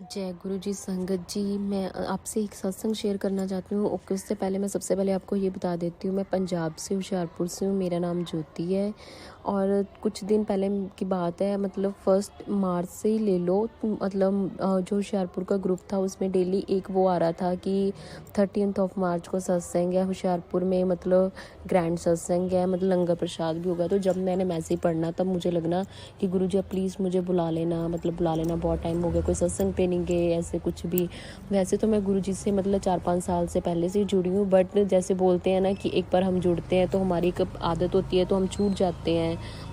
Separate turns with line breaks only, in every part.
जय गुरु जी संगत जी। मैं आपसे एक सत्संग शेयर करना चाहती हूँ। ओके, उससे पहले मैं सबसे पहले आपको ये बता देती हूँ, मैं पंजाब से हुशियारपुर से हूँ। मेरा नाम ज्योति है और कुछ दिन पहले की बात है, मतलब 1 मार्च से ही ले लो। मतलब जो हुशियारपुर का ग्रुप था उसमें डेली एक वो आ रहा था कि 13 मार्च को सत्संग है हुशियारपुर में, मतलब ग्रैंड सत्संग है, मतलब लंगर प्रसाद भी होगा। तो जब मैंने मैसेज पढ़ना तब मुझे लगना कि गुरु जी आप प्लीज़ मुझे बुला लेना, मतलब बुला लेना, बहुत टाइम हो गया कोई सत्संग पे नहीं गए, ऐसे कुछ भी। वैसे तो मैं गुरु जी से मतलब 4-5 साल से पहले से जुड़ी हूँ, बट जैसे बोलते हैं ना कि एक बार हम जुड़ते हैं तो हमारी एक आदत होती है तो हम छूट जाते हैं।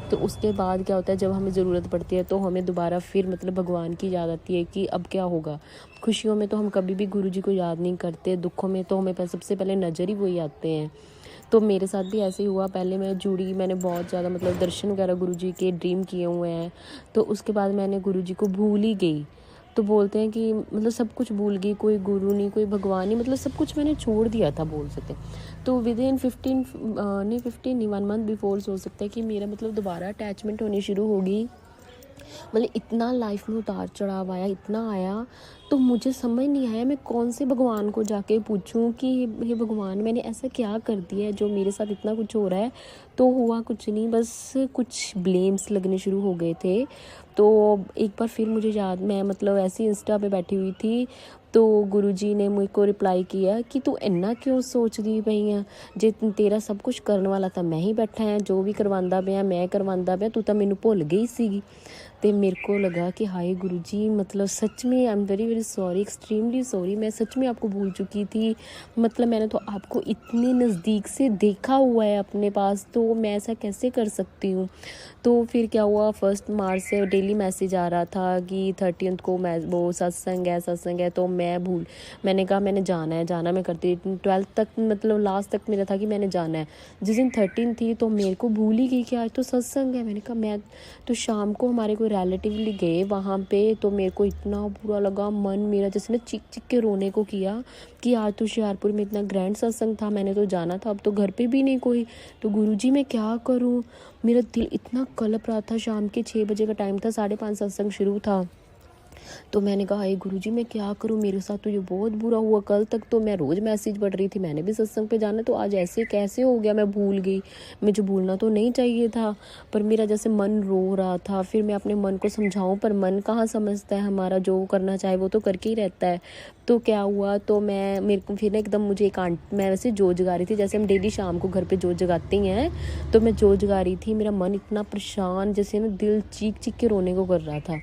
तो उसके बाद क्या होता है, जब हमें ज़रूरत पड़ती है तो हमें दोबारा फिर मतलब भगवान की याद आती है कि अब क्या होगा। खुशियों में तो हम कभी भी गुरु जी को याद नहीं करते, दुखों में तो हमें सबसे पहले नज़र ही वही आते हैं। तो मेरे साथ भी ऐसे ही हुआ। पहले मैं जुड़ी, मैंने बहुत ज़्यादा मतलब दर्शन वगैरह गुरुजी के ड्रीम किए हुए हैं। तो उसके बाद मैंने गुरुजी को भूल ही गई। तो बोलते हैं कि मतलब सब कुछ भूल गई, कोई गुरु नहीं, कोई भगवान नहीं, मतलब सब कुछ मैंने छोड़ दिया था बोल सकते। तो विद इन 15 नहीं 1 मंथ बिफोर हो सकता है कि मेरा मतलब दोबारा अटैचमेंट होनी शुरू होगी। मतलब इतना लाइफ में उतार चढ़ाव आया, इतना आया, तो मुझे समझ नहीं आया मैं कौन से भगवान को जाके पूछूं कि हे भगवान मैंने ऐसा क्या कर दिया है जो मेरे साथ इतना कुछ हो रहा है। तो हुआ कुछ नहीं, बस कुछ ब्लेम्स लगने शुरू हो गए थे। तो एक बार फिर मुझे याद, मैं मतलब ऐसी इंस्टा पे बैठी हुई थी तो गुरुजी ने मुझे को रिप्लाई किया कि तू इन्ना क्यों सोचदी पई है, जे तेरा सब कुछ करने वाला ਤਾਂ मैं ही बैठा है, जो भी करवांदा ਪਿਆ मैं करवांदा ਪਿਆ, तू ਤਾਂ ਮੈਨੂੰ भुल गई ਸੀਗੀ। तो मेरे को लगा कि हाय गुरु जी, मतलब सच में I am very very sorry, extremely sorry, मैं सच में आपको भूल चुकी थी। मतलब मैंने तो आपको इतने नज़दीक से देखा हुआ है अपने पास, तो मैं ऐसा कैसे कर सकती हूँ। तो फिर क्या हुआ, 1 मार्च से डेली मैसेज आ रहा था कि 30th को मैं वो सत्संग है। तो मैंने कहा मैंने जाना मैं करती 12th तक, मतलब लास्ट तक मेरा था कि मैंने जाना है। जिस दिन 13 थी तो मेरे को भूल ही गई कि आज तो सत्संग है। मैंने कहा मैं तो शाम को हमारे कोई रिलेटिवली गए वहाँ पे, तो मेरे को इतना बुरा लगा, मन मेरा जैसे ना चीख चीख के रोने को किया कि आज तो हुशियारपुर में इतना ग्रैंड सत्संग था, मैंने तो जाना था, अब तो घर पे भी नहीं कोई, तो गुरुजी मैं क्या करूँ। मेरा दिल इतना कलप रहा था। शाम के 6 बजे का टाइम था, 5:30 सत्संग शुरू था। तो मैंने कहा हाय गुरुजी मैं क्या करूँ, मेरे साथ तो ये बहुत बुरा हुआ। कल तक तो मैं रोज़ मैसेज पढ़ रही थी, मैंने भी सत्संग पे जाना, तो आज ऐसे कैसे हो गया, मैं भूल गई। मुझे भूलना तो नहीं चाहिए था, पर मेरा जैसे मन रो रहा था। फिर मैं अपने मन को समझाऊं, पर मन कहाँ समझता है, हमारा जो करना चाहे वो तो करके ही रहता है। तो क्या हुआ, तो मेरे को फिर ना एकदम मुझे एक मैं वैसे जोत जगा रही थी, जैसे हम डेली शाम को घर पे जोत जगाते ही हैं, तो मैं जोत जगा रही थी। मेरा मन इतना परेशान, जैसे ना दिल चीख चीख के रोने को कर रहा था।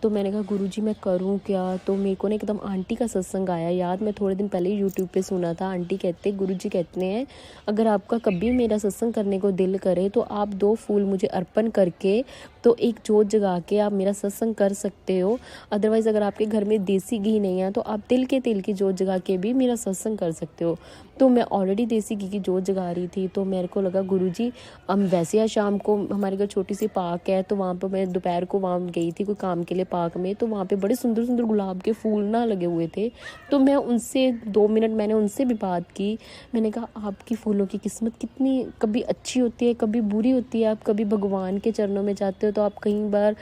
तो मैंने कहा गुरुजी मैं करूं क्या। तो मेरे को ना एकदम आंटी का सत्संग आया याद, मैं थोड़े दिन पहले यूट्यूब पे सुना था। आंटी कहते, गुरुजी कहते हैं अगर आपका कभी मेरा सत्संग करने को दिल करे तो आप 2 फूल मुझे अर्पण करके तो एक जोत जगा के आप मेरा सत्संग कर सकते हो। अदरवाइज़ अगर आपके घर में देसी घी नहीं है तो आप तिल के तेल की जोत जगा के भी मेरा सत्संग कर सकते हो। तो मैं ऑलरेडी देसी घी की जोत जगा रही थी, तो मेरे को लगा गुरुजी हम वैसे आज शाम को हमारे घर छोटी सी पार्क है, तो वहाँ पर मैं दोपहर को वहाँ गई थी कोई काम के लिए पार्क में, तो वहाँ पे बड़े सुंदर सुंदर गुलाब के फूल ना लगे हुए थे। तो मैं उनसे 2 मिनट मैंने उनसे भी बात की। मैंने कहा आपकी फूलों की किस्मत कितनी कभी अच्छी होती है कभी बुरी होती है, आप कभी भगवान के चरणों में जाते हो तो आप कई बार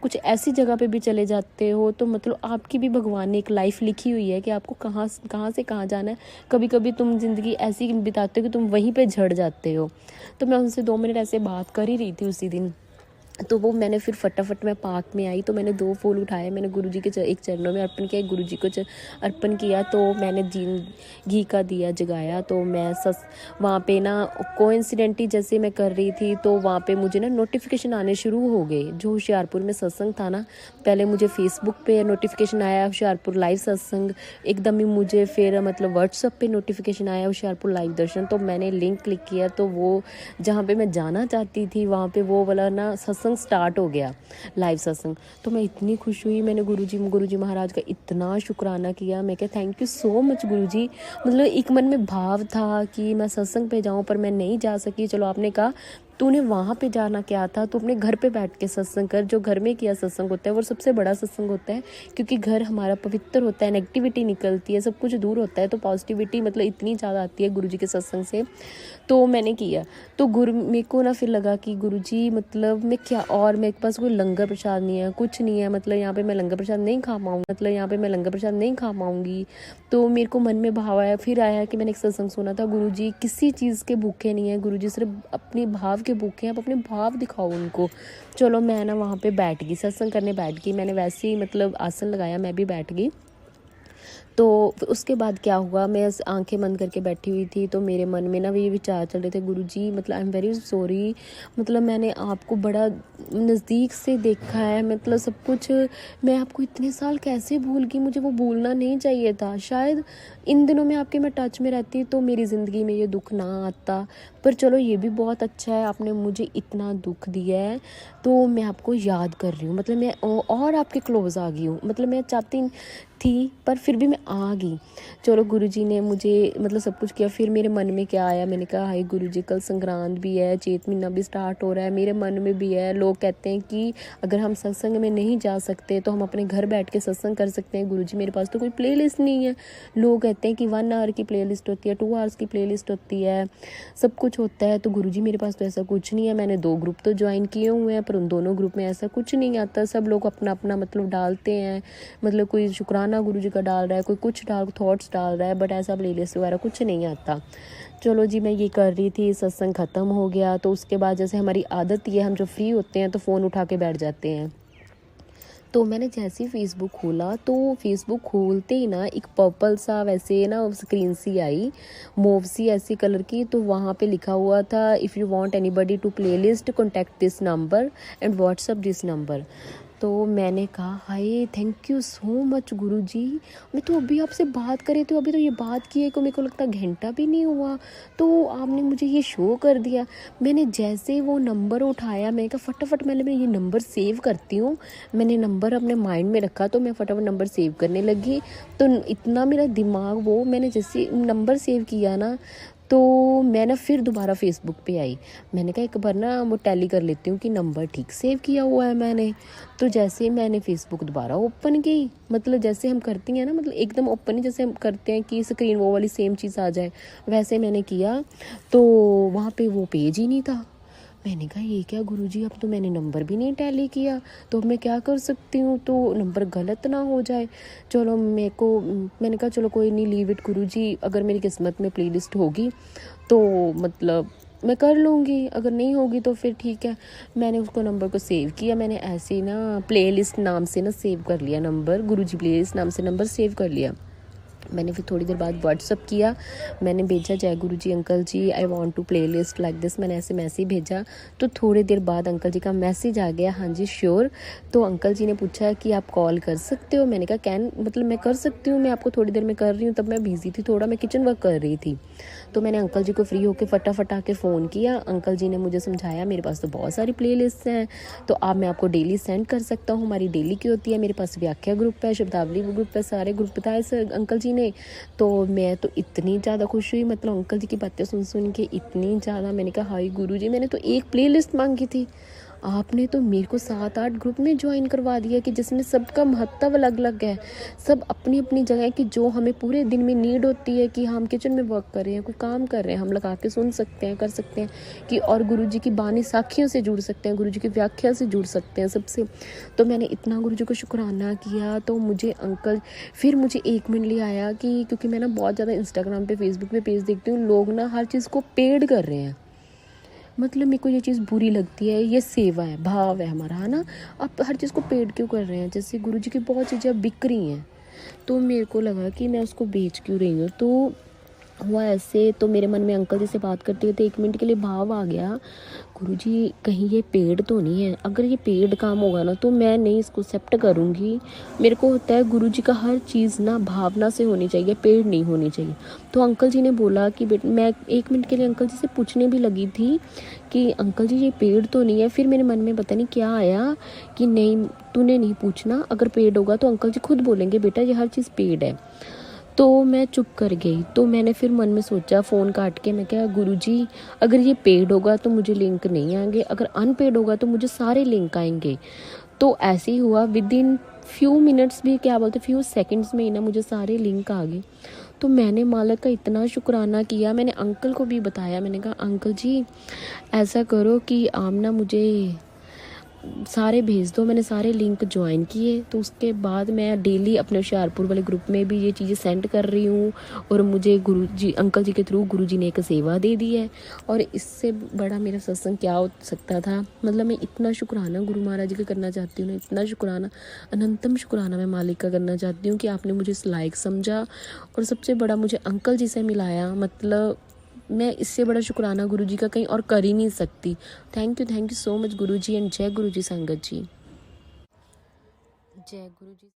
कुछ ऐसी जगह पे भी चले जाते हो, तो मतलब आपकी भी भगवान ने एक लाइफ लिखी हुई है कि आपको कहाँ से कहाँ जाना है। कभी कभी तुम ज़िंदगी ऐसी बिताते हो कि तुम वहीं पे झड़ जाते हो। तो मैं उनसे 2 मिनट ऐसे बात कर ही रही थी उसी दिन। तो वो मैंने फिर फटाफट मैं पार्क में आई, तो मैंने 2 फूल उठाए, मैंने गुरुजी के एक चरणों में अर्पण किया, गुरुजी को अर्पण किया। तो मैंने घी का दिया जगाया। तो मैं वहाँ पे ना कोइंसिडेंटली जैसे मैं कर रही थी तो वहाँ पे मुझे ना नोटिफिकेशन आने शुरू हो गए। जो हुशियारपुर में सत्संग था ना, पहले मुझे फेसबुक पे नोटिफिकेशन आया हुशियारपुर लाइव सत्संग, एकदम ही मुझे फिर मतलब व्हाट्सएप पे नोटिफिकेशन आया हुशियारपुर लाइव दर्शन। तो मैंने लिंक क्लिक किया, तो वो जहाँ पे मैं जाना चाहती थी वहाँ पे वो वाला ना सत्संग स्टार्ट हो गया, लाइव सत्संग। तो मैं इतनी खुश हुई, मैंने गुरुजी महाराज का इतना शुक्राना किया। मैं क्या थैंक यू सो मच गुरुजी। मतलब एक मन में भाव था कि मैं सत्संग पे जाऊँ पर मैं नहीं जा सकी। चलो आपने कहा तूने वहाँ पे जाना क्या था, तू अपने घर पे बैठ के सत्संग कर। जो घर में किया सत्संग होता है वो सबसे बड़ा सत्संग होता है, क्योंकि घर हमारा पवित्र होता है, नेगेटिविटी निकलती है, सब कुछ दूर होता है, तो पॉजिटिविटी मतलब इतनी ज़्यादा आती है गुरुजी के सत्संग से। तो मैंने किया, तो मेरे को ना फिर लगा कि गुरुजी मतलब मैं क्या, और मेरे पास कोई लंगर प्रसाद नहीं है, कुछ नहीं है, मतलब यहाँ पे मैं लंगर प्रसाद नहीं खा पाऊँगी। तो मेरे को मन में भाव आया, फिर आया कि मैंने एक सत्संग सुना था, गुरुजी किसी चीज़ के भूखे नहीं है, गुरुजी सिर्फ अपने भाव के भूखे हैं, आप अपने भाव दिखाओ उनको। चलो मैं ना वहाँ पे बैठ गई, सत्संग करने बैठ गई। मैंने वैसे ही मतलब आसन लगाया, मैं भी बैठ गई। तो उसके बाद क्या हुआ, मैं आंखें बंद करके बैठी हुई थी, तो मेरे मन में ना ये विचार चल रहे थे, गुरुजी मतलब आई एम वेरी सॉरी, मतलब मैंने आपको बड़ा नज़दीक से देखा है, मतलब सब कुछ, मैं आपको इतने साल कैसे भूल गई, मुझे वो भूलना नहीं चाहिए था। शायद इन दिनों में आपके मैं टच में रहती तो मेरी ज़िंदगी में ये दुख ना आता, पर चलो ये भी बहुत अच्छा है, आपने मुझे इतना दुख दिया है, तो मैं आपको याद कर रही हूँ, मतलब मैं और आपके क्लोज़ आ गई हूँ, मतलब मैं चाहती थी पर फिर भी मैं आ गई। चलो गुरुजी ने मुझे मतलब सब कुछ किया। फिर मेरे मन में क्या आया, मैंने कहा हाय गुरुजी, कल संक्रांत भी है, चैत महीना भी स्टार्ट हो रहा है, मेरे मन में भी है, लोग कहते हैं कि अगर हम सत्संग में नहीं जा सकते तो हम अपने घर बैठ के सत्संग कर सकते हैं। गुरुजी मेरे पास तो कोई प्लेलिस्ट नहीं है, लोग कहते हैं कि 1 आवर की प्लेलिस्ट होती है, 2 आवर्स की प्लेलिस्ट होती है, सब कुछ होता है, तो गुरुजी मेरे पास तो ऐसा कुछ नहीं है। मैंने 2 ग्रुप तो ज्वाइन किए हुए हैं, पर उन दोनों ग्रुप में ऐसा कुछ नहीं आता, सब लोग अपना अपना मतलब डालते हैं, मतलब कोई शुक्राना गुरुजी का डाल रहा है, कोई कुछ थॉट्स डाल रहा है, बट ऐसा प्लेलिस्ट वगैरह कुछ नहीं आता। चलो जी, मैं ये कर रही थी, सत्संग ख़त्म हो गया, तो उसके बाद जैसे हमारी आदत ये है, हम जब फ्री होते हैं तो फ़ोन उठा के बैठ जाते हैं। तो मैंने जैसे ही फेसबुक खोला, तो फेसबुक खोलते ही ना एक पर्पल सा वैसे ना स्क्रीन सी आई, मोव सी ऐसी कलर की, तो वहाँ पे लिखा हुआ था, if you want anybody to playlist contact this number and WhatsApp this number. तो मैंने कहा hi thank you so much Guruji, मैं तो अभी आपसे बात करी, तो अभी तो ये बात की है को मेरे को लगता घंटा भी नहीं हुआ, तो आपने मुझे ये शो कर दिया। मैंने जैसे वो नंबर उठाया, मैं कहा फटाफट मैं ये नंबर सेव करती हूँ। मैंने नंबर अपने माइंड में रखा, तो मैं फटाफट नंबर सेव करने लगी। तो इतना मेरा दिमाग, वो मैंने जैसे नंबर सेव किया ना, तो मैं ना फिर दोबारा फेसबुक पे आई। मैंने कहा एक बार ना वो टैली कर लेती हूँ कि नंबर ठीक सेव किया हुआ है मैंने। तो जैसे मैंने फेसबुक दोबारा ओपन की, मतलब जैसे हम करती हैं ना, मतलब एकदम ओपन ही जैसे हम करते हैं कि स्क्रीन वो वाली सेम चीज़ आ जाए, वैसे मैंने किया, तो वहाँ पे वो पेज ही नहीं था। मैंने कहा ये क्या गुरुजी, अब तो मैंने नंबर भी नहीं टैली किया, तो अब मैं क्या कर सकती हूँ, तो नंबर गलत ना हो जाए। चलो मैंने कहा चलो कोई नहीं, लीव इट गुरुजी, अगर मेरी किस्मत में प्लेलिस्ट होगी तो मतलब मैं कर लूँगी, अगर नहीं होगी तो फिर ठीक है। मैंने उसको नंबर को सेव किया, मैंने ऐसे ही ना प्लेलिस्ट नाम से ना सेव कर लिया नंबर, गुरुजी प्लेलिस्ट नाम से नंबर सेव कर लिया। मैंने फिर थोड़ी देर बाद व्हाट्सअप किया, मैंने भेजा जय Guru ji uncle ji I want to playlist like this, मैंने ऐसे मैसेज भेजा। तो थोड़ी देर बाद अंकल जी का मैसेज आ गया, हाँ जी श्योर। तो अंकल जी ने पूछा कि आप कॉल कर सकते हो, मैंने कहा मतलब मैं कर सकती हूँ, मैं आपको थोड़ी देर में कर रही हूँ। तब मैं बिज़ी थी थोड़ा, मैं किचन वर्क कर रही थी। तो मैंने अंकल जी को फ्री होकर फटाफट आके फ़ोन किया। अंकल जी ने मुझे समझाया मेरे पास तो बहुत सारी प्ले लिस्ट हैं, तो आप मैं आपको डेली सेंड कर सकता हूँ। हमारी डेली की होती है, मेरे पास व्याख्या ग्रुप है, शब्दावली ग्रुप है, सारे ग्रुप बताए सर अंकल जी ने। तो मैं तो इतनी ज़्यादा खुश हुई, मतलब अंकल जी की बातें सुन के इतनी ज़्यादा। मैंने कहा हाय गुरुजी, मैंने तो एक प्लेलिस्ट मांगी थी, आपने तो मेरे को 7-8 ग्रुप में ज्वाइन करवा दिया, कि जिसमें सबका महत्व अलग अलग है, सब अपनी अपनी जगह की जो हमें पूरे दिन में नीड होती है, कि हम किचन में वर्क कर रहे हैं, कोई काम कर रहे हैं, हम लगा के सुन सकते हैं, कर सकते हैं कि, और गुरुजी की बानी साखियों से जुड़ सकते हैं, गुरुजी की व्याख्या से जुड़ सकते हैं सबसे। तो मैंने इतना गुरुजी को शुक्राना किया। तो मुझे अंकल फिर मुझे 1 मिनट लिए आया कि, क्योंकि मैं ना बहुत ज़्यादा इंस्टाग्राम पे फेसबुक पे पेज देखती हूँ, लोग ना हर चीज़ को पेड कर रहे हैं, मतलब मेरे को ये चीज़ बुरी लगती है। ये सेवा है, भाव है हमारा, है ना। आप हर चीज़ को पेड क्यों कर रहे हैं, जैसे गुरुजी की बहुत चीज़ें बिक रही हैं, तो मेरे को लगा कि मैं उसको बेच क्यों रही हूँ। तो हुआ ऐसे, तो मेरे मन में अंकल जी से बात करते हुए 1 मिनट के लिए भाव आ गया, गुरुजी कहीं ये पेड तो नहीं है, अगर ये पेड काम होगा ना तो मैं नहीं इसको एक्सेप्ट करूँगी। मेरे को होता है गुरुजी का हर चीज़ ना भावना से होनी चाहिए, पेड नहीं होनी चाहिए। तो अंकल जी ने बोला कि बेटा, मैं 1 मिनट के लिए अंकल जी से पूछने भी लगी थी कि अंकल जी ये पेड तो नहीं है, फिर मेरे मन में पता नहीं क्या आया कि नहीं तूने नहीं पूछना, अगर पेड होगा तो अंकल जी खुद बोलेंगे बेटा ये हर चीज़ पेड है। तो मैं चुप कर गई। तो मैंने फिर मन में सोचा, फ़ोन काट के मैं क्या, गुरुजी अगर ये पेड होगा तो मुझे लिंक नहीं आएंगे, अगर अनपेड होगा तो मुझे सारे लिंक आएंगे। तो ऐसे ही हुआ, विद इन फ्यू मिनट्स भी क्या बोलते, फ्यू सेकंड्स में ही ना मुझे सारे लिंक आ गए। तो मैंने मालिक का इतना शुक्राना किया, मैंने अंकल को भी बताया, मैंने कहा अंकल जी ऐसा करो कि आप ना मुझे सारे भेज दो। मैंने सारे लिंक ज्वाइन किए। तो उसके बाद मैं डेली अपने होशियारपुर वाले ग्रुप में भी ये चीज़ें सेंड कर रही हूँ। और मुझे गुरुजी, अंकल जी के थ्रू गुरुजी ने एक सेवा दे दी है। और इससे बड़ा मेरा सत्संग क्या हो सकता था। मतलब मैं इतना शुक्राना गुरु महाराज जी का करना चाहती हूँ ना, इतना शुक्राना, अनंतम शुक्राना मैं मालिक का करना चाहती हूँ कि आपने मुझे इस लायक समझा और सबसे बड़ा मुझे अंकल जी से मिलाया। मतलब मैं इससे बड़ा शुक्राना गुरुजी का कहीं और कर ही नहीं सकती। Thank you so much Guruji and जय गुरुजी संगत जी। जय गुरुजी।